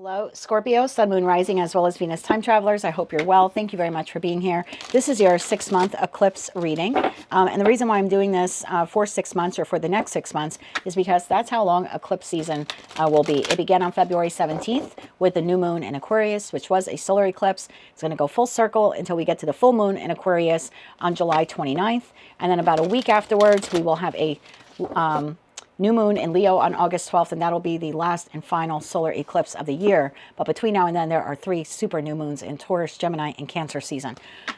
Hello, Scorpio, Sun, Moon, Rising, as well as Venus time travelers. I hope you're well. Thank you very much for being here. This is your 6-month eclipse reading. And the reason why I'm doing this for 6 months or for the next 6 months is because that's how long eclipse season will be. It began on February 17th with the new moon in Aquarius, which was a solar eclipse. It's going to go full circle until we get to the full moon in Aquarius on July 29th. And then about a week afterwards, we will have a new moon in Leo on August 12th, and that'll be the last and final solar eclipse of the year. But between now and then, there are 3 super new moons in Taurus, Gemini, and Cancer season.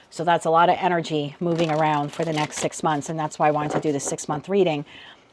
So that's a lot of energy moving around for the next 6 months, and that's why I wanted to do the 6-month reading.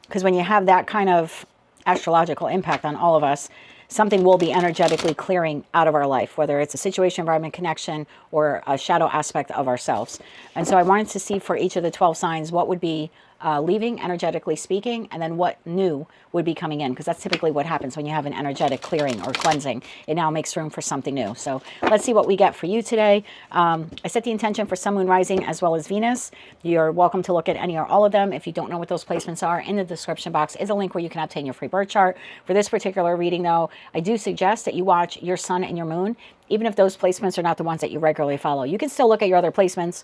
Because when you have that kind of astrological impact on all of us, something will be energetically clearing out of our life, whether it's a situation, environment, connection, or a shadow aspect of ourselves. And so I wanted to see for each of the 12 signs what would be leaving, energetically speaking, and then what new would be coming in, because that's typically what happens when you have an energetic clearing or cleansing. It now makes room for something new. So let's see what we get for you today. I set the intention for Sun, Moon, Rising, as well as Venus. You're welcome to look at any or all of them. If you don't know what those placements are, in the description box is a link where you can obtain your free birth chart. For this particular reading, though, I do suggest that you watch your sun and your moon, even if those placements are not the ones that you regularly follow. You can still look at your other placements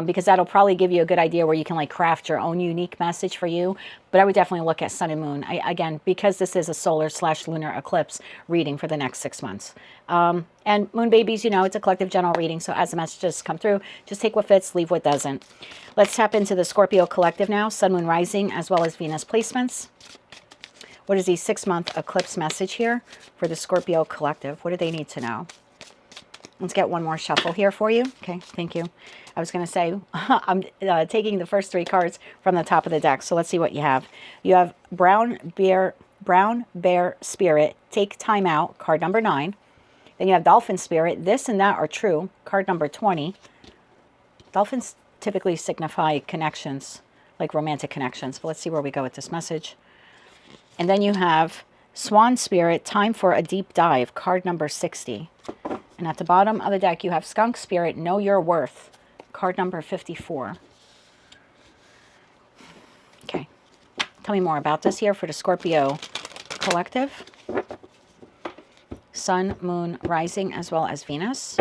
because that'll probably give you a good idea where you can like craft your own unique message for you. But I would definitely look at sun and moon. Again, because this is a solar/lunar eclipse reading for the next 6 months. And moon babies, you know, it's a collective general reading. So as the messages come through, just take what fits, leave what doesn't. Let's tap into the Scorpio collective now, Sun, Moon, Rising, as well as Venus placements. What is the 6-month eclipse message here for the Scorpio collective? What do they need to know? Let's get one more shuffle here for you. Okay, thank you. I was going to say, I'm taking the first 3 cards from the top of the deck. So let's see what you have. You have Brown Bear Spirit, Take Time Out, card number 9. Then you have Dolphin Spirit, This and That Are True, card number 20. Dolphins typically signify connections, like romantic connections. But let's see where we go with this message. And then you have Swan Spirit, Time for a Deep Dive, card number 60. And at the bottom of the deck, you have Skunk Spirit, Know Your Worth, card number 54. Okay. Tell me more about this here for the Scorpio collective. Sun, Moon, Rising, as well as Venus.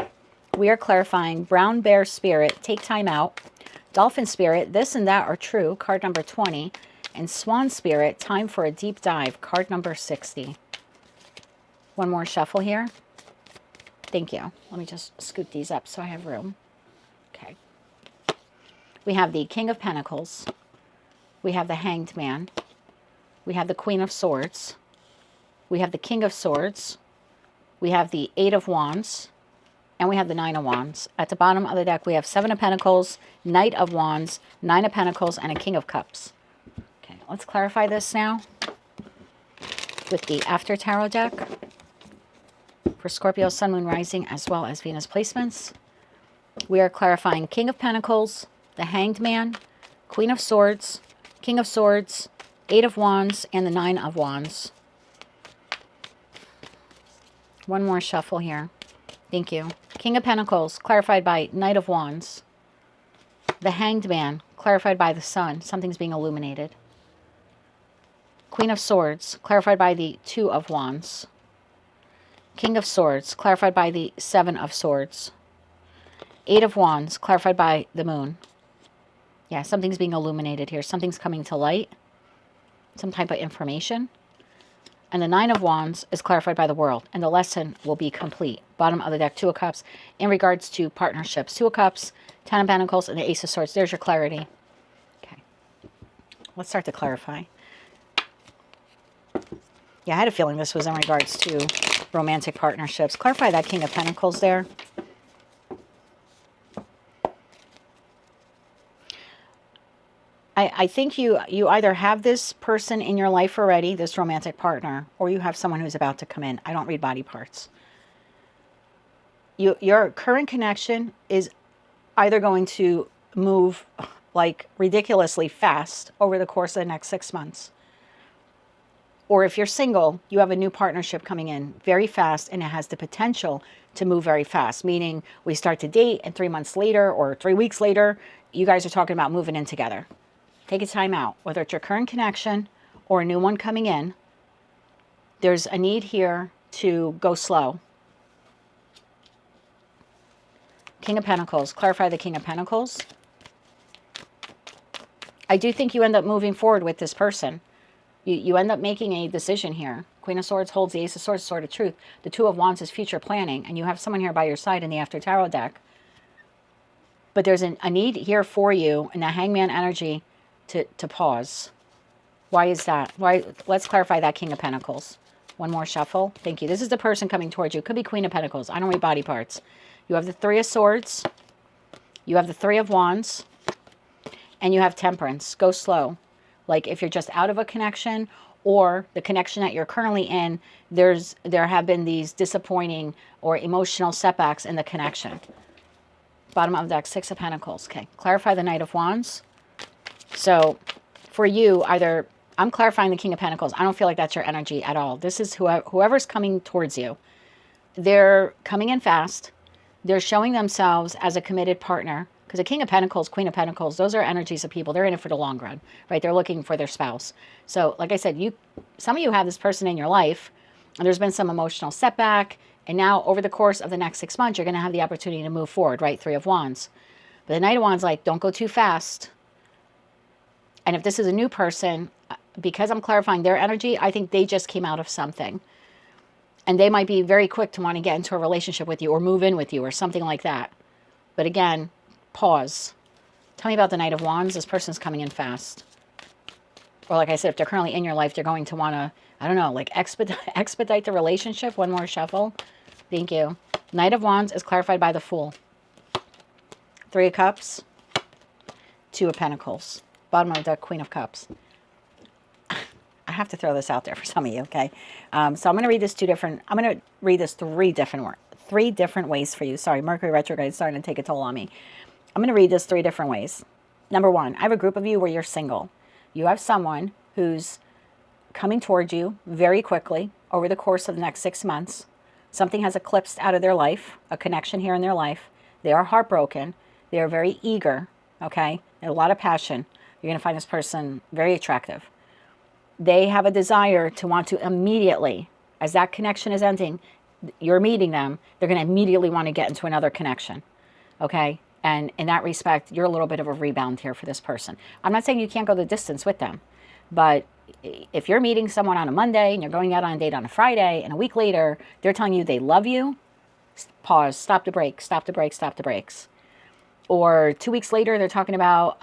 We are clarifying Brown Bear Spirit, Take Time Out. Dolphin Spirit, This and That Are True, card number 20. And Swan Spirit, Time for a Deep Dive, card number 60. One more shuffle here. Thank you. Let me just scoot these up so I have room. Okay. We have the King of Pentacles. We have the Hanged Man. We have the Queen of Swords. We have the King of Swords. We have the 8 of Wands. And we have the 9 of Wands. At the bottom of the deck, we have 7 of Pentacles, Knight of Wands, 9 of Pentacles, and a King of Cups. Okay, let's clarify this now with the After Tarot deck for Scorpio, Sun, Moon, Rising, as well as Venus placements. We are clarifying King of Pentacles, the Hanged Man, Queen of Swords, King of Swords, 8 of Wands, and the 9 of Wands. One more shuffle here. Thank you. King of Pentacles, clarified by Knight of Wands. The Hanged Man, clarified by the Sun. Something's being illuminated. Queen of Swords, clarified by the 2 of Wands. King of Swords, clarified by the 7 of Swords. 8 of Wands, clarified by the Moon. Yeah, something's being illuminated here. Something's coming to light. Some type of information. And the 9 of Wands is clarified by the World. And the lesson will be complete. Bottom of the deck, 2 of Cups. In regards to partnerships, 2 of Cups, 10 of Pentacles, and the Ace of Swords. There's your clarity. Okay. Let's start to clarify. Yeah, I had a feeling this was in regards to romantic partnerships. Clarify that King of Pentacles there. I think you either have this person in your life already, this romantic partner, or you have someone who's about to come in. I don't read body parts. Your current connection is either going to move like ridiculously fast over the course of the next 6 months. Or if you're single, you have a new partnership coming in very fast, and it has the potential to move very fast, meaning we start to date and 3 months later or 3 weeks later, you guys are talking about moving in together. Take a time out, whether it's your current connection or a new one coming in. There's a need here to go slow. King of Pentacles. Clarify the King of Pentacles. I do think you end up moving forward with this person. You end up making a decision here. Queen of Swords holds the Ace of Swords, Sword of Truth. The Two of Wands is future planning. And you have someone here by your side in the After Tarot deck. But there's a need here for you in the Hangman energy to pause. Why is that? Why? Let's clarify that King of Pentacles. One more shuffle. Thank you. This is the person coming towards you. Could be Queen of Pentacles. I don't read body parts. You have the Three of Swords. You have the Three of Wands. And you have Temperance. Go slow. Like if you're just out of a connection or the connection that you're currently in, there have been these disappointing or emotional setbacks in the connection. Bottom of the deck, Six of Pentacles. Okay, clarify the Knight of Wands. So for you, either I'm clarifying the King of Pentacles. I don't feel like that's your energy at all. This is whoever's coming towards you. They're coming in fast. They're showing themselves as a committed partner. Because the King of Pentacles, Queen of Pentacles, those are energies of people. They're in it for the long run, right? They're looking for their spouse. So like I said, some of you have this person in your life, and there's been some emotional setback. And now over the course of the next 6 months, you're going to have the opportunity to move forward, right? Three of Wands. But the Knight of Wands, like, don't go too fast. And if this is a new person, because I'm clarifying their energy, I think they just came out of something. And they might be very quick to want to get into a relationship with you or move in with you or something like that. But again, pause. Tell me about the Knight of Wands. This person's coming in fast. Or like I said, if they're currently in your life, they're going to want to, I don't know, like expedite the relationship. One more shuffle. Thank you. Knight of Wands is clarified by the Fool. Three of Cups. Two of Pentacles. Bottom of the deck, Queen of Cups. I have to throw this out there for some of you, okay? So I'm going to read this three different ways for you. Sorry, Mercury retrograde is starting to take a toll on me. I'm going to read this three different ways. Number one, I have a group of you where you're single. You have someone who's coming towards you very quickly over the course of the next 6 months. Something has eclipsed out of their life, a connection here in their life. They are heartbroken. They are very eager, okay? And a lot of passion. You're going to find this person very attractive. They have a desire to want to immediately, as that connection is ending, you're meeting them, they're going to immediately want to get into another connection, okay? And in that respect, you're a little bit of a rebound here for this person. I'm not saying you can't go the distance with them, but if you're meeting someone on a Monday and you're going out on a date on a Friday and a week later, they're telling you they love you, pause, stop the brakes, stop the brakes, stop the brakes. Or 2 weeks later, they're talking about,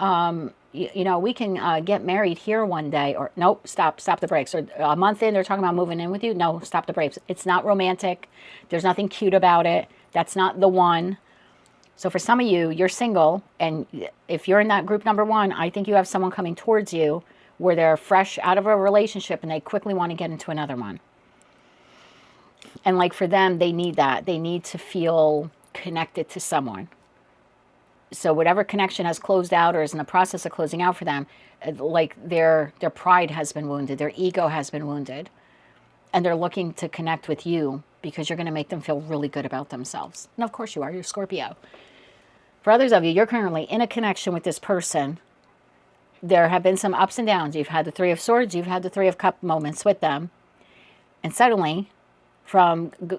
you know, we can get married here one day, or nope, stop the brakes. Or a month in, they're talking about moving in with you. No, stop the brakes. It's not romantic. There's nothing cute about it. That's not the one. So for some of you, you're single, and if you're in that group number one, I think you have someone coming towards you where they're fresh out of a relationship and they quickly want to get into another one. And like for them, they need that. They need to feel connected to someone. So whatever connection has closed out or is in the process of closing out for them, like their pride has been wounded, their ego has been wounded, and they're looking to connect with you because you're going to make them feel really good about themselves. And of course you are, you're Scorpio. For others of you, you're currently in a connection with this person. There have been some ups and downs. You've had the Three of Swords, you've had the Three of Cups moments with them. And suddenly,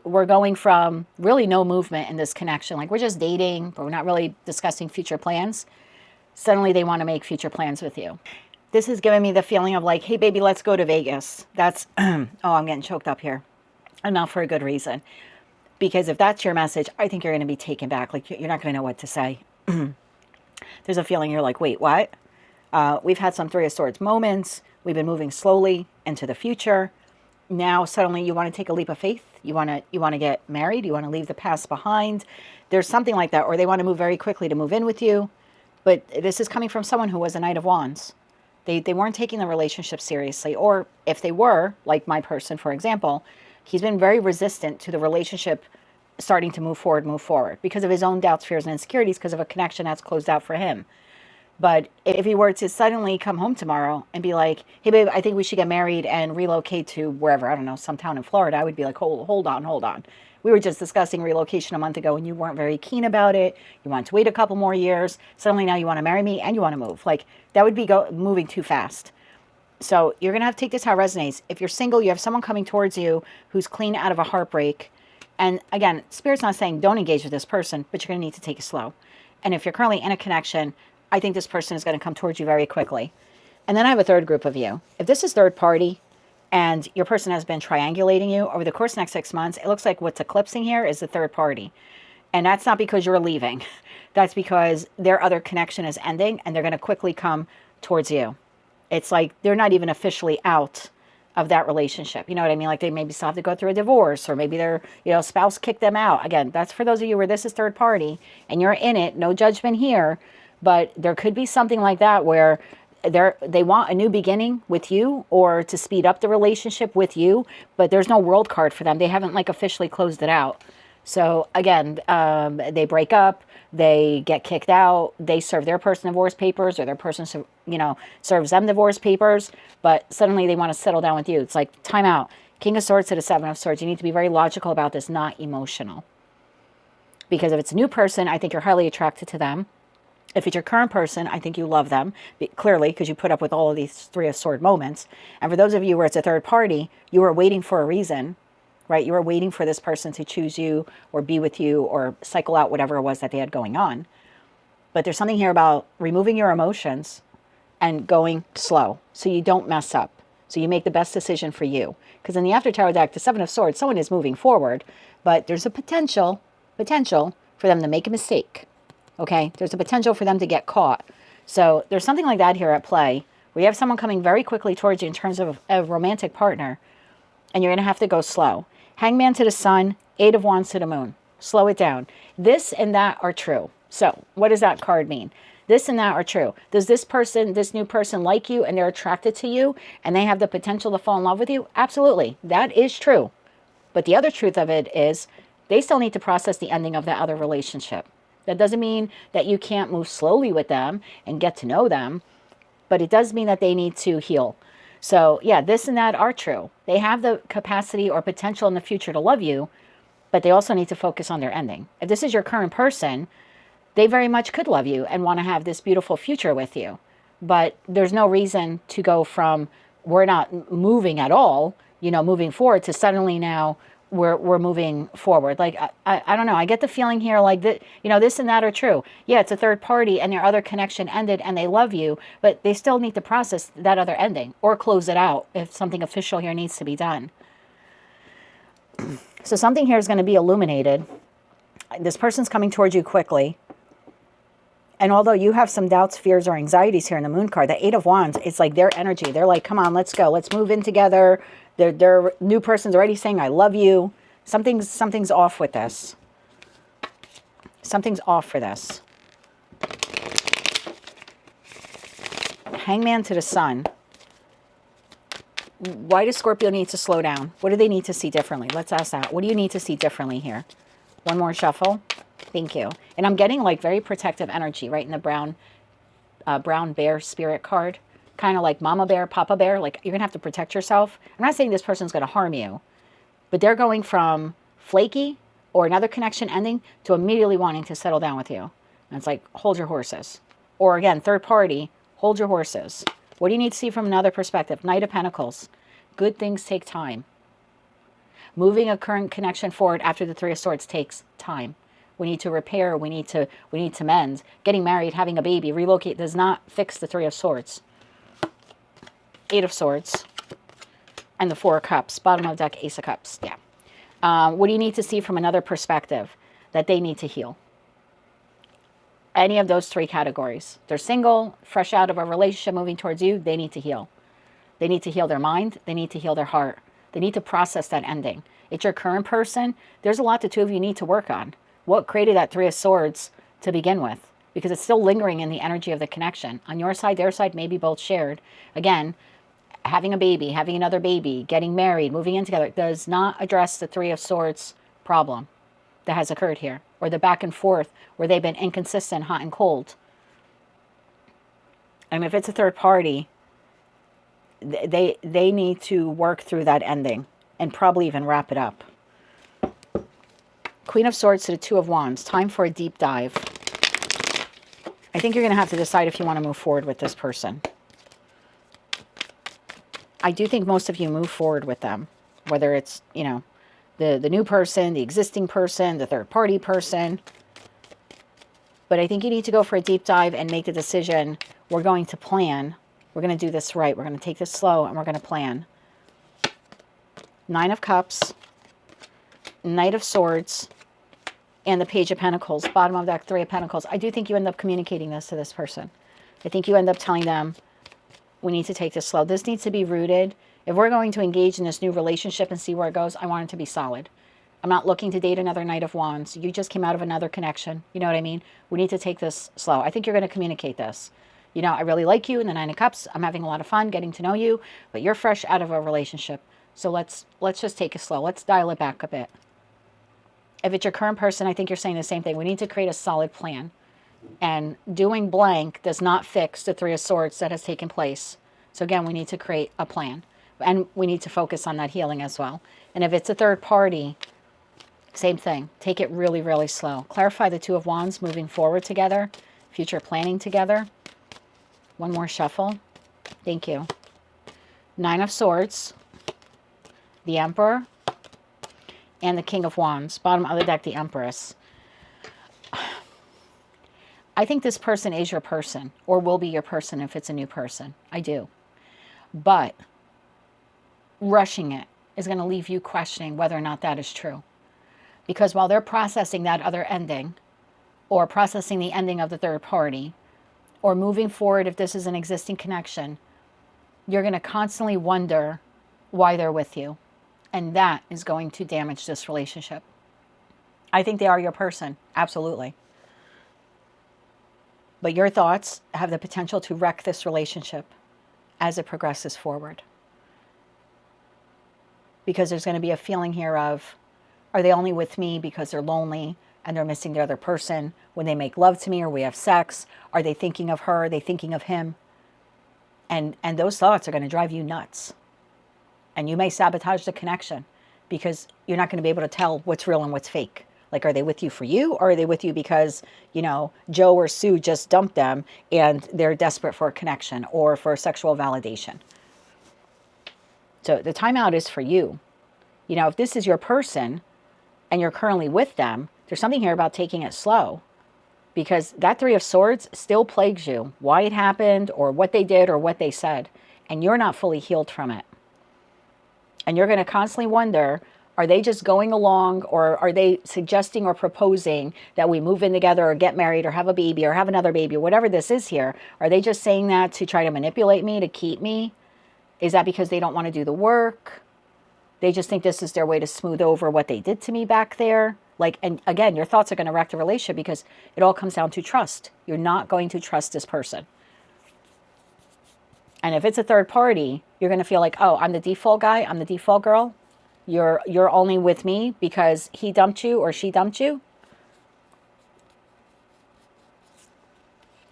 we're going from really no movement in this connection. Like we're just dating, but we're not really discussing future plans. Suddenly they want to make future plans with you. This is giving me the feeling of like, hey baby, let's go to Vegas. That's, oh, I'm getting choked up here. And not for a good reason. Because if that's your message, I think you're going to be taken back. Like you're not going to know what to say. There's a feeling you're like, wait, what? We've had some Three of Swords moments. We've been moving slowly into the future. Now suddenly you want to take a leap of faith. You want to get married. You want to leave the past behind. There's something like that. Or they want to move very quickly to move in with you. But this is coming from someone who was a Knight of Wands. They weren't taking the relationship seriously. Or if they were, like my person, for example, he's been very resistant to the relationship starting to move forward because of his own doubts, fears, and insecurities because of a connection that's closed out for him. But if he were to suddenly come home tomorrow and be like, hey, babe, I think we should get married and relocate to wherever, I don't know, some town in Florida, I would be like, hold on. We were just discussing relocation a month ago and you weren't very keen about it. You wanted to wait a couple more years. Suddenly now you want to marry me and you want to move. Like that would be moving too fast. So you're going to have to take this how it resonates. If you're single, you have someone coming towards you who's clean out of a heartbreak And again, Spirit's not saying don't engage with this person, but you're going to need to take it slow. And if you're currently in a connection, I think this person is going to come towards you very quickly. And then I have a third group of you. If this is third party and your person has been triangulating you over the course of the next 6 months, it looks like what's eclipsing here is the third party. And that's not because you're leaving. That's because their other connection is ending and they're going to quickly come towards you. It's like they're not even officially out of that relationship. You know what I mean? Like they maybe still have to go through a divorce, or maybe their, spouse kicked them out. Again, that's for those of you where this is third party and you're in it. No judgment here, but there could be something like that where they want a new beginning with you or to speed up the relationship with you, but there's no world card for them. They haven't like officially closed it out. So again, they break up, they get kicked out, they serve their person divorce papers, or their person, serves them divorce papers, but suddenly they want to settle down with you. It's like, time out. King of Swords to the Seven of Swords. You need to be very logical about this, not emotional. Because if it's a new person, I think you're highly attracted to them. If it's your current person, I think you love them, clearly, because you put up with all of these Three of Swords moments. And for those of you where it's a third party, you were waiting for a reason, right? You were waiting for this person to choose you or be with you or cycle out whatever it was that they had going on. But there's something here about removing your emotions and going slow so you don't mess up. So you make the best decision for you. Because in the After Tarot deck, the Seven of Swords, someone is moving forward, but there's a potential for them to make a mistake. Okay? There's a potential for them to get caught. So there's something like that here at play, where you have someone coming very quickly towards you in terms of a romantic partner, and you're going to have to go slow. Hangman to the Sun, Eight of Wands to the Moon. Slow it down. This and that are true. So what does that card mean? This and that are true. Does this new person like you and they're attracted to you and they have the potential to fall in love with you? Absolutely. That is true. But the other truth of it is they still need to process the ending of that other relationship. That doesn't mean that you can't move slowly with them and get to know them, but it does mean that they need to heal. So yeah, this and that are true. They have the capacity or potential in the future to love you, but they also need to focus on their ending. If this is your current person, they very much could love you and want to have this beautiful future with you. But there's no reason to go from we're not moving at all, moving forward, to suddenly now we're moving forward. Like, I don't know. I get the feeling here like that, this and that are true. Yeah, it's a third party and their other connection ended and they love you, but they still need to process that other ending or close it out if something official here needs to be done. So something here is going to be illuminated. This person's coming towards you quickly. And although you have some doubts, fears, or anxieties here in the Moon card, the Eight of Wands, it's like their energy. They're like, come on, let's go. Let's move in together. Their new person's already saying, I love you. Something's off with this. Something's off for this. Hangman to the Sun. Why does Scorpio need to slow down? What do they need to see differently? Let's ask that. What do you need to see differently here? One more shuffle. Thank you. And I'm getting like very protective energy right in the brown bear spirit card. Kind of like mama bear, papa bear. Like you're going to have to protect yourself. I'm not saying this person's going to harm you, but they're going from flaky or another connection ending to immediately wanting to settle down with you. And it's like, hold your horses. Or again, third party, hold your horses. What do you need to see from another perspective? Knight of Pentacles. Good things take time. Moving a current connection forward after the Three of Swords takes time. We need to repair. We need to mend. Getting married, having a baby, relocate does not fix the Three of Swords. Eight of Swords. And the Four of Cups. Bottom of deck, Ace of Cups. Yeah. What do you need to see from another perspective? That they need to heal. Any of those three categories. They're single, fresh out of a relationship, moving towards you. They need to heal. They need to heal their mind. They need to heal their heart. They need to process that ending. It's your current person. There's a lot the two of you need to work on. What created that Three of Swords to begin with? Because it's still lingering in the energy of the connection. On your side, their side, maybe both shared. Again, having a baby, having another baby, getting married, moving in together does not address the Three of Swords problem that has occurred here. Or the back and forth where they've been inconsistent, hot and cold. And if it's a third party, they need to work through that ending and probably even wrap it up. Queen of Swords to the Two of Wands. Time for a deep dive. I think you're going to have to decide if you want to move forward with this person. I do think most of you move forward with them. Whether it's, the new person, the existing person, the third party person. But I think you need to go for a deep dive and make the decision. We're going to plan. We're going to do this right. We're going to take this slow and we're going to plan. 9 of Cups, Knight of Swords, and the Page of Pentacles. Bottom of deck, 3 of Pentacles. I do think you end up communicating this to this person. I think you end up telling them, we need to take this slow. This needs to be rooted. If we're going to engage in this new relationship and see where it goes, I want it to be solid. I'm not looking to date another Knight of Wands. You just came out of another connection. You know what I mean? We need to take this slow. I think you're going to communicate this. You know, I really like you in the 9 of Cups. I'm having a lot of fun getting to know you, but you're fresh out of a relationship. So let's just take it slow. Let's dial it back a bit. If it's your current person, I think you're saying the same thing. We need to create a solid plan. And doing blank does not fix the 3 of Swords that has taken place. So again, we need to create a plan. And we need to focus on that healing as well. And if it's a third party, same thing. Take it really, really slow. Clarify the 2 of Wands moving forward together. Future planning together. One more shuffle. Thank you. 9 of Swords. The Emperor. And the King of Wands. Bottom of the deck, the Empress. I think this person is your person. Or will be your person if it's a new person. I do. But rushing it is going to leave you questioning whether or not that is true. Because while they're processing that other ending, or processing the ending of the third party, or moving forward if this is an existing connection, you're going to constantly wonder why they're with you. And that is going to damage this relationship. I think they are your person. Absolutely. But your thoughts have the potential to wreck this relationship as it progresses forward. Because there's going to be a feeling here of, are they only with me because they're lonely and they're missing the other person when they make love to me or we have sex? Are they thinking of her? Are they thinking of him? And those thoughts are going to drive you nuts. And you may sabotage the connection because you're not going to be able to tell what's real and what's fake. Like, are they with you for you, or are they with you because, you know, Joe or Sue just dumped them and they're desperate for a connection or for sexual validation? So the timeout is for you. You know, if this is your person and you're currently with them, there's something here about taking it slow, because that 3 of Swords still plagues you. Why it happened, or what they did, or what they said. And you're not fully healed from it. And you're going to constantly wonder, are they just going along, or are they suggesting or proposing that we move in together or get married or have a baby or have another baby or whatever this is here? Are they just saying that to try to manipulate me, to keep me? Is that because they don't want to do the work? They just think this is their way to smooth over what they did to me back there. Like, and again, your thoughts are going to wreck the relationship because it all comes down to trust. You're not going to trust this person. And if it's a third party, you're going to feel like, oh, I'm the default guy, I'm the default girl. You're only with me because he dumped you or she dumped you.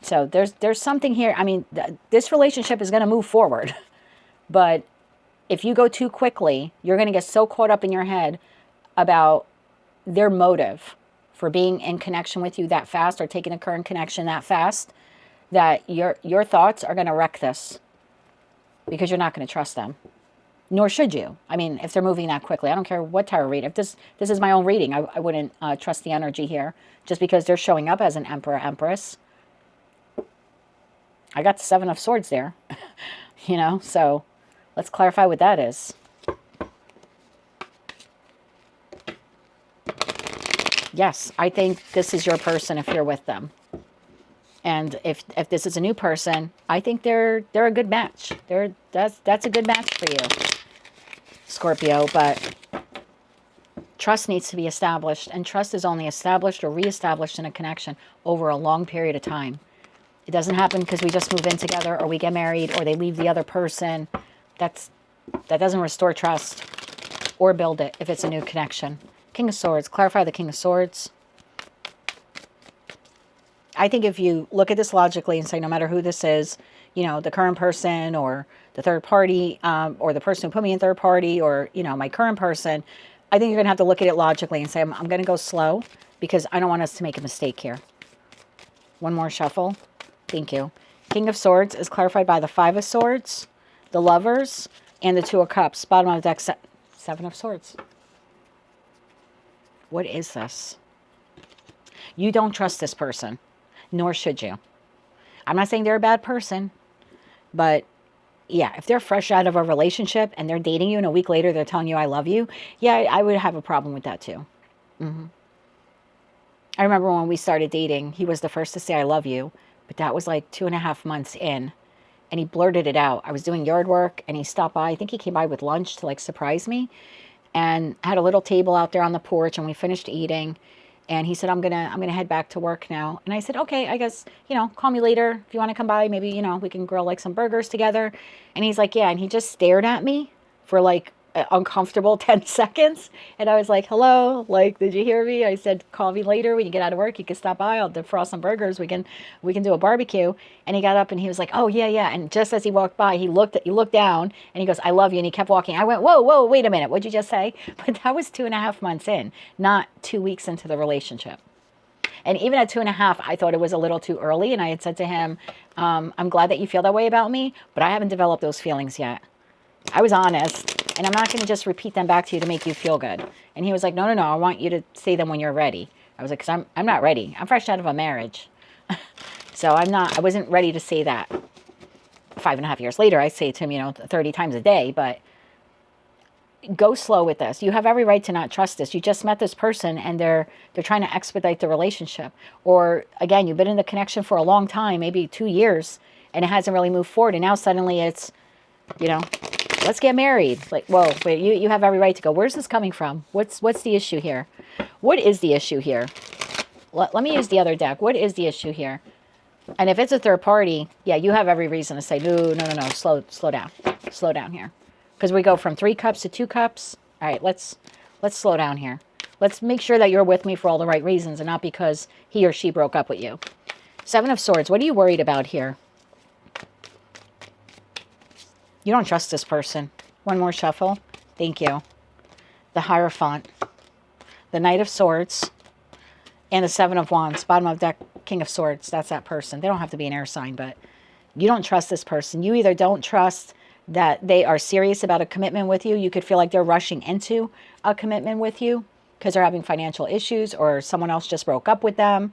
So there's something here. I mean, this relationship is going to move forward. But if you go too quickly, you're going to get so caught up in your head about their motive for being in connection with you that fast, or taking a current connection that fast, that your thoughts are going to wreck this, because you're not going to trust them. Nor should you. I mean, if they're moving that quickly, I don't care what tarot read. If this is my own reading, I wouldn't trust the energy here, just because they're showing up as an Emperor, Empress. I got the 7 of Swords there, you know, so let's clarify what that is. Yes, I think this is your person if you're with them. And if this is a new person, I think they're a good match. That's a good match for you, Scorpio. But trust needs to be established, and trust is only established or reestablished in a connection over a long period of time. It doesn't happen because we just move in together, or we get married, or they leave the other person. That doesn't restore trust or build it if it's a new connection. King of Swords. Clarify the King of Swords. I think if you look at this logically and say, no matter who this is, you know, the current person or the third party, or the person who put me in third party, or, you know, my current person, I think you're going to have to look at it logically and say, I'm going to go slow because I don't want us to make a mistake here. One more shuffle. Thank you. King of Swords is clarified by the 5 of Swords, the Lovers, and the 2 of Cups. Bottom of the deck, 7 of Swords. What is this? You don't trust this person, nor should you. I'm not saying they're a bad person, but yeah, if they're fresh out of a relationship and they're dating you and a week later they're telling you I love you, yeah, I would have a problem with that too. I remember when we started dating, he was the first to say I love you, but that was like 2.5 months in, and he blurted it out. I was doing yard work and he stopped by. I think he came by with lunch to like surprise me, and had a little table out there on the porch, and we finished eating. And he said, I'm gonna head back to work now. And I said, okay, I guess, call me later if you want to come by. Maybe, we can grill like some burgers together. And he's like, yeah. And he just stared at me for like an uncomfortable 10 seconds. And I was like, hello, like, did you hear me? I said, call me later when you get out of work. You can stop by. I'll defrost some burgers. We can do a barbecue. And he got up and he was like, oh yeah, yeah. And just as he walked by, he looked down and he goes, I love you. And he kept walking. I went, whoa, wait a minute. What'd you just say? But that was 2.5 months in, not 2 weeks into the relationship. And even at 2.5, I thought it was a little too early. And I had said to him, I'm glad that you feel that way about me, but I haven't developed those feelings yet. I was honest, and I'm not going to just repeat them back to you to make you feel good. And he was like, no, I want you to say them when you're ready. I was like, because I'm not ready. I'm fresh out of a marriage. So I wasn't ready to say that. 5.5 years later, I say to him, 30 times a day, but go slow with this. You have every right to not trust this. You just met this person and they're trying to expedite the relationship. Or again, you've been in the connection for a long time, maybe 2 years, and it hasn't really moved forward. And now suddenly it's, let's get married. Like, whoa, wait, you have every right to go. Where's this coming from? What's the issue here? What is the issue here? Let me use the other deck. What is the issue here? And if it's a third party, yeah, you have every reason to say, no, slow down. Slow down here. Because we go from 3 cups to 2 cups. All right, let's slow down here. Let's make sure that you're with me for all the right reasons and not because he or she broke up with you. 7 of Swords, what are you worried about here? You don't trust this person. One more shuffle. Thank you. The Hierophant. The Knight of Swords. And the 7 of Wands. Bottom of deck, King of Swords. That's that person. They don't have to be an air sign, but you don't trust this person. You either don't trust that they are serious about a commitment with you. You could feel like they're rushing into a commitment with you because they're having financial issues or someone else just broke up with them.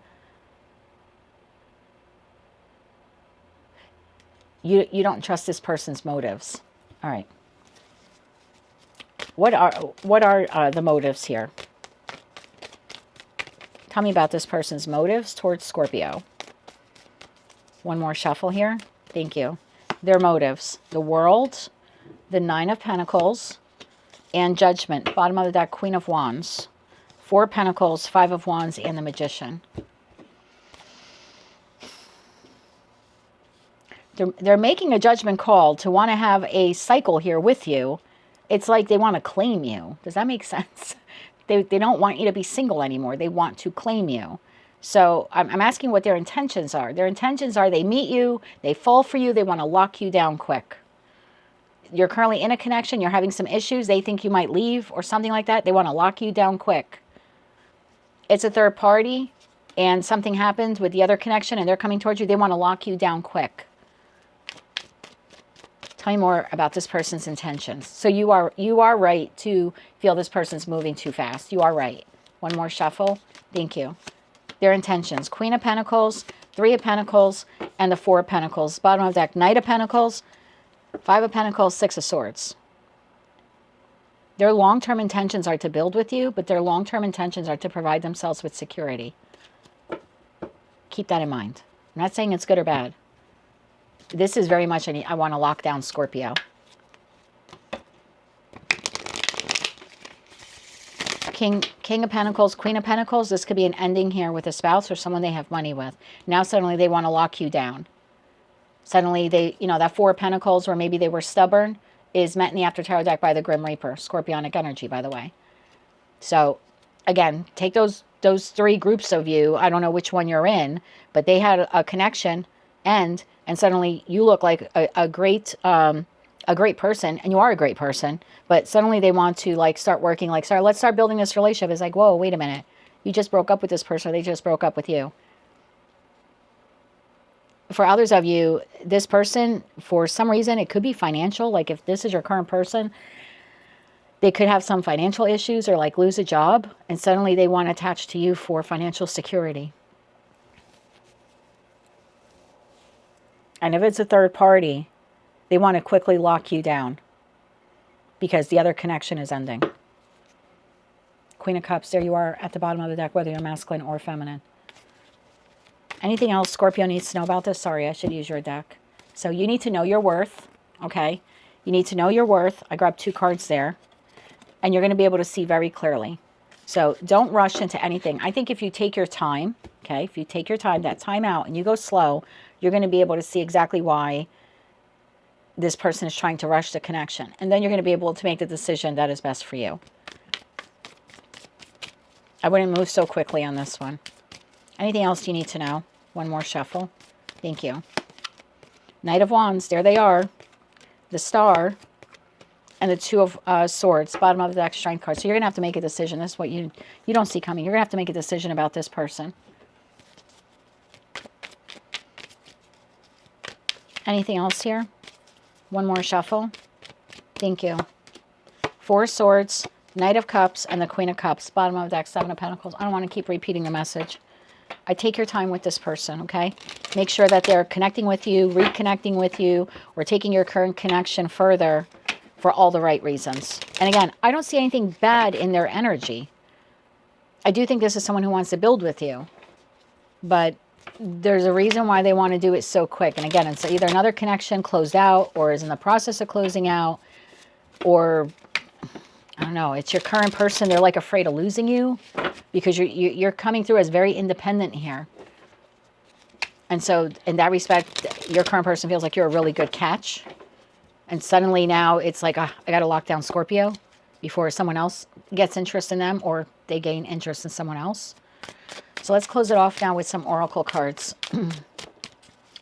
You don't trust this person's motives. All right. What are the motives here? Tell me about this person's motives towards Scorpio. One more shuffle here. Thank you. Their motives. The World, the 9 of Pentacles, and Judgment. Bottom of the deck, Queen of Wands. 4 of Pentacles, 5 of Wands, and the Magician. They're making a judgment call to want to have a cycle here with you. It's like they want to claim you. Does that make sense? They don't want you to be single anymore. They want to claim you. So I'm asking what their intentions are. Their intentions are they meet you, they fall for you, they want to lock you down quick. You're currently in a connection, you're having some issues, they think you might leave or something like that. They want to lock you down quick. It's a third party and something happens with the other connection and they're coming towards you. They want to lock you down quick. Tell me more about this person's intentions. So you are right to feel this person's moving too fast. You are right. One more shuffle. Thank you. Their intentions. Queen of Pentacles, 3 of Pentacles, and the 4 of Pentacles. Bottom of the deck, Knight of Pentacles, 5 of Pentacles, 6 of Swords. Their long-term intentions are to build with you, but their long-term intentions are to provide themselves with security. Keep that in mind. I'm not saying it's good or bad. This is very much, I want to lock down Scorpio. King of Pentacles, Queen of Pentacles. This could be an ending here with a spouse or someone they have money with. Now suddenly they want to lock you down. Suddenly they, that 4 of Pentacles where maybe they were stubborn is met in the After Tarot deck by the Grim Reaper. Scorpionic energy, by the way. So, again, take those 3 groups of you. I don't know which one you're in, but they had a connection and suddenly you look like a great person, and you are a great person, but suddenly they want to start working, let's start building this relationship. It's like, whoa, wait a minute. You just broke up with this person, or they just broke up with you. For others of you, this person, for some reason, it could be financial. Like if this is your current person, They could have some financial issues or like lose a job, and suddenly they want to attach to you for financial security. And if it's a third party, they want to quickly lock you down because the other connection is ending. Queen of Cups, there you are at the bottom of the deck, whether you're masculine or feminine. Anything else Scorpio needs to know about this? Sorry, I should use your deck. So you need to know your worth, okay? You need to know your worth. I grabbed 2 cards there. And you're going to be able to see very clearly. So don't rush into anything. I think if you take your time, okay, if you take your time, that time out, and you go slow, you're going to be able to see exactly why this person is trying to rush the connection. And then you're going to be able to make the decision that is best for you. I wouldn't move so quickly on this one. Anything else you need to know? One more shuffle. Thank you. Knight of Wands, there they are. The Star. And the 2 of Swords, bottom of the deck, Strength card. So you're going to have to make a decision. This is what you don't see coming. You're going to have to make a decision about this person. Anything else here? One more shuffle. Thank you. 4 Swords, Knight of Cups, and the Queen of Cups, bottom of the deck, 7 of Pentacles. I don't want to keep repeating the message. I take your time with this person, okay? Make sure that they're connecting with you, reconnecting with you, or taking your current connection further for all the right reasons. And again, I don't see anything bad in their energy. I do think this is someone who wants to build with you. But there's a reason why they want to do it so quick. And again, it's either another connection closed out or is in the process of closing out. Or, I don't know, it's your current person. They're like afraid of losing you because you're coming through as very independent here. And so in that respect, your current person feels like you're a really good catch. And suddenly now it's like, I got to lock down Scorpio before someone else gets interest in them or they gain interest in someone else. So let's close it off now with some oracle cards.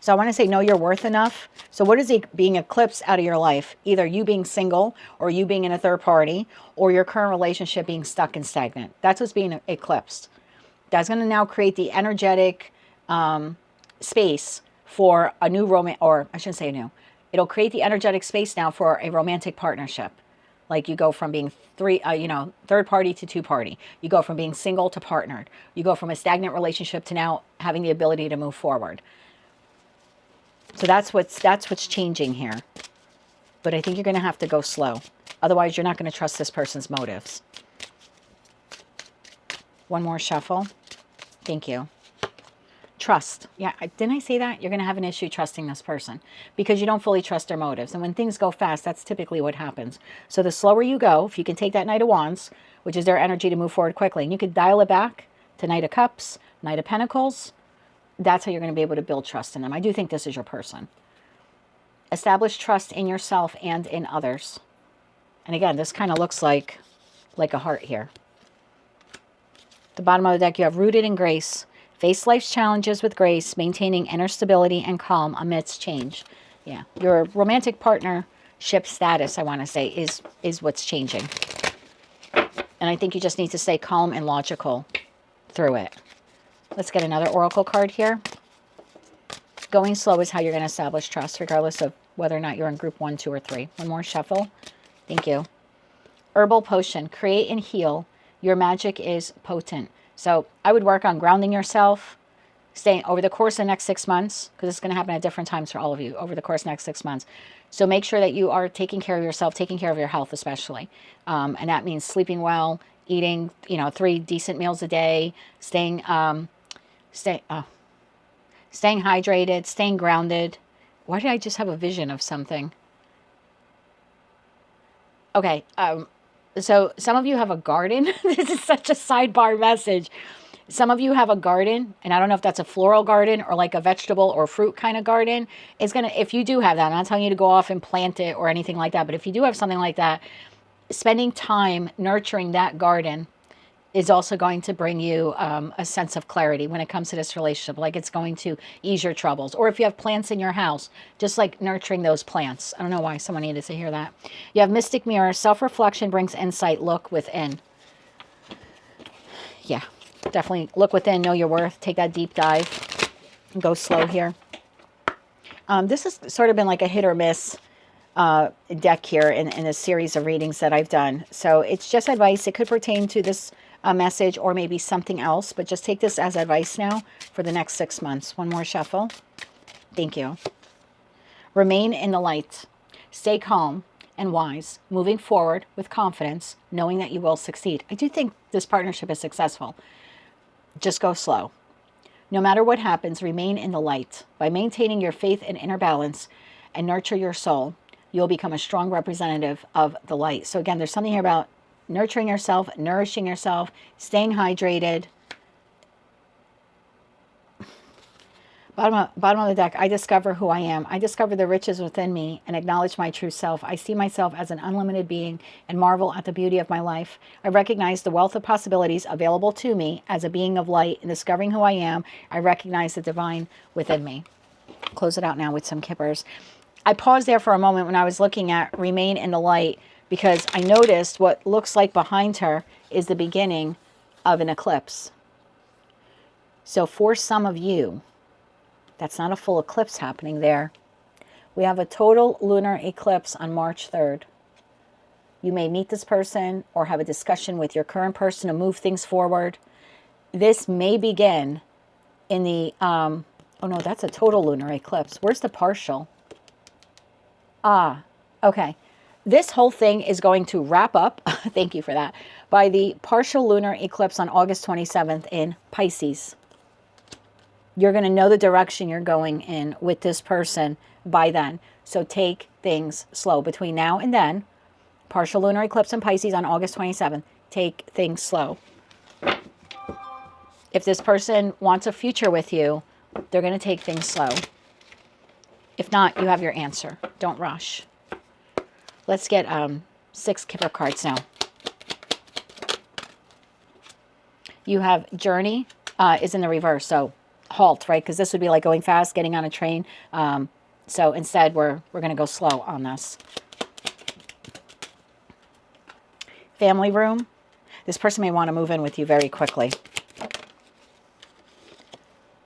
So I want to say, know your worth enough. So what is being eclipsed out of your life? Either you being single or you being in a third party or your current relationship being stuck and stagnant. That's what's being eclipsed. That's going to now create the energetic space for a new romance, or I shouldn't say new. It'll create the energetic space now for a romantic partnership. Like you go from being third party to 2 party. You go from being single to partnered. You go from a stagnant relationship to now having the ability to move forward. So that's what's changing here. But I think you're going to have to go slow. Otherwise, you're not going to trust this person's motives. One more shuffle. Thank you. Trust. Yeah, didn't I say that? You're going to have an issue trusting this person because you don't fully trust their motives. And when things go fast, that's typically what happens. So the slower you go, if you can take that Knight of Wands, which is their energy to move forward quickly, and you could dial it back to Knight of Cups, Knight of Pentacles, that's how you're going to be able to build trust in them. I do think this is your person. Establish trust in yourself and in others. And again, this kind of looks like a heart here. At the bottom of the deck, you have rooted in grace. Face life's challenges with grace, maintaining inner stability and calm amidst change. Yeah, your romantic partnership status, I want to say, is what's changing. And I think you just need to stay calm and logical through it. Let's get another oracle card here. Going slow is how you're going to establish trust, regardless of whether or not you're in group 1, 2, or 3. One more shuffle. Thank you. Herbal potion. Create and heal. Your magic is potent. So I would work on grounding yourself, staying over the course of the next 6 months, because it's going to happen at different times for all of you over the course of the next 6 months. So make sure that you are taking care of yourself, taking care of your health especially. And that means sleeping well, eating, 3 decent meals a day, staying hydrated, staying grounded. Why did I just have a vision of something? Okay, so some of you have a garden. This is such a sidebar message. Some of you have a garden, and I don't know if that's a floral garden or like a vegetable or fruit kind of garden. If you do have that, I'm not telling you to go off and plant it or anything like that, but if you do have something like that, spending time nurturing that garden is also going to bring you a sense of clarity when it comes to this relationship. Like it's going to ease your troubles. Or if you have plants in your house, just like nurturing those plants. I don't know why someone needed to hear that. You have Mystic Mirror. Self-reflection brings insight. Look within. Yeah, definitely look within. Know your worth. Take that deep dive. Go slow here. This has sort of been like a hit or miss deck here in a series of readings that I've done. So it's just advice. It could pertain to this message or maybe something else, but just take this as advice now for the next 6 months. One more shuffle. Thank you. Remain in the light. Stay calm and wise, moving forward with confidence, knowing that you will succeed. I do think this partnership is successful. Just go slow. No matter what happens, remain in the light. By maintaining your faith and inner balance and nurture your soul, you'll become a strong representative of the light. So again, there's something here about nurturing yourself, nourishing yourself, staying hydrated. Bottom of the deck, I discover who I am. I discover the riches within me and acknowledge my true self. I see myself as an unlimited being and marvel at the beauty of my life. I recognize the wealth of possibilities available to me as a being of light. In discovering who I am, I recognize the divine within me. Close it out now with some kippers. I paused there for a moment when I was looking at remain in the light because I noticed what looks like behind her is the beginning of an eclipse. So for some of you, that's not a full eclipse happening there. We have a total lunar eclipse on March 3rd. You may meet this person or have a discussion with your current person to move things forward. This may begin in the, oh no, that's a total lunar eclipse. Where's the partial? Ah, okay. This whole thing is going to wrap up, thank you for that, by the partial lunar eclipse on August 27th in Pisces. You're going to know the direction you're going in with this person by then. So take things slow. Between now and then, partial lunar eclipse in Pisces on August 27th, take things slow. If this person wants a future with you, they're going to take things slow. If not, you have your answer. Don't rush. Let's get 6 kipper cards now. You have journey is in the reverse, so halt, right? Because this would be like going fast, getting on a train. So instead, we're going to go slow on this. Family room. This person may want to move in with you very quickly.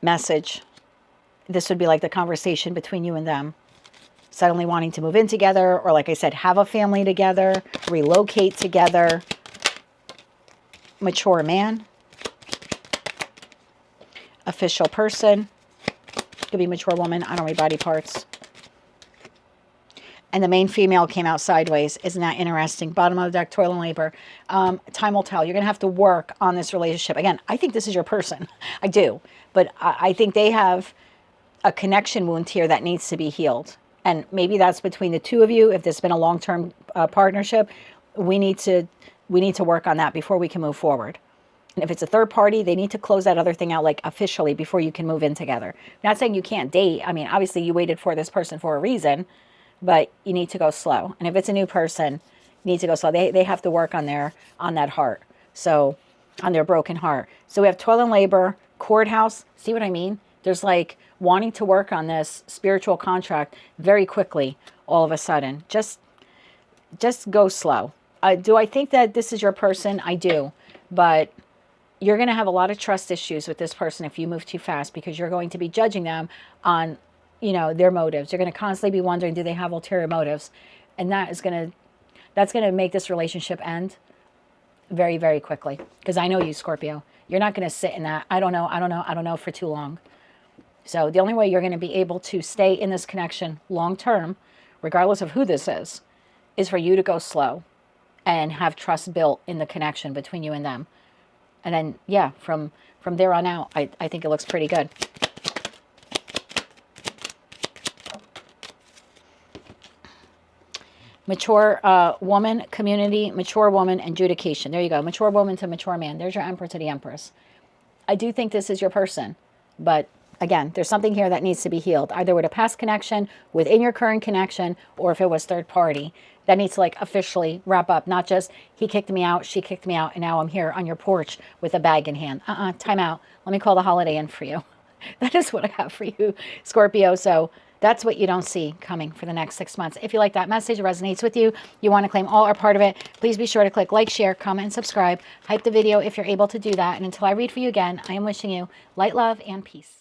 Message. This would be like the conversation between you and them. Suddenly wanting to move in together, or like I said, have a family together, relocate together. Mature man. Official person. Could be mature woman. I don't read body parts. And the main female came out sideways. Isn't that interesting? Bottom of the deck, toil and labor. Time will tell. You're going to have to work on this relationship. Again, I think this is your person. I do. But I think they have a connection wound here that needs to be healed. And maybe that's between the two of you. If there's been a long-term partnership, we need to work on that before we can move forward. And if it's a third party, they need to close that other thing out like officially before you can move in together. I'm not saying you can't date. I mean, obviously you waited for this person for a reason, but you need to go slow. And if it's a new person, you need to go slow. They have to work on that heart. So on their broken heart. So we have toil and labor, courthouse. See what I mean? There's like wanting to work on this spiritual contract very quickly all of a sudden. Just go slow. Do I think that this is your person? I do. But you're going to have a lot of trust issues with this person if you move too fast, because you're going to be judging them on, their motives. You're going to constantly be wondering, do they have ulterior motives? And that's going to make this relationship end very, very quickly. Because I know you, Scorpio. You're not going to sit in that, I don't know for too long. So the only way you're going to be able to stay in this connection long term, regardless of who this is for you to go slow and have trust built in the connection between you and them. And then, yeah, from there on out, I think it looks pretty good. Mature woman, community, mature woman, adjudication. There you go. Mature woman to mature man. There's your emperor to the empress. I do think this is your person. But again, there's something here that needs to be healed. Either with a past connection, within your current connection, or if it was third party. That needs to like officially wrap up. Not just he kicked me out, she kicked me out, and now I'm here on your porch with a bag in hand. Time out. Let me call the holiday in for you. That is what I have for you, Scorpio. So that's what you don't see coming for the next 6 months. If you like that message, it resonates with you, you want to claim all or part of it, please be sure to click like, share, comment, and subscribe. Hype the video if you're able to do that. And until I read for you again, I am wishing you light, love, and peace.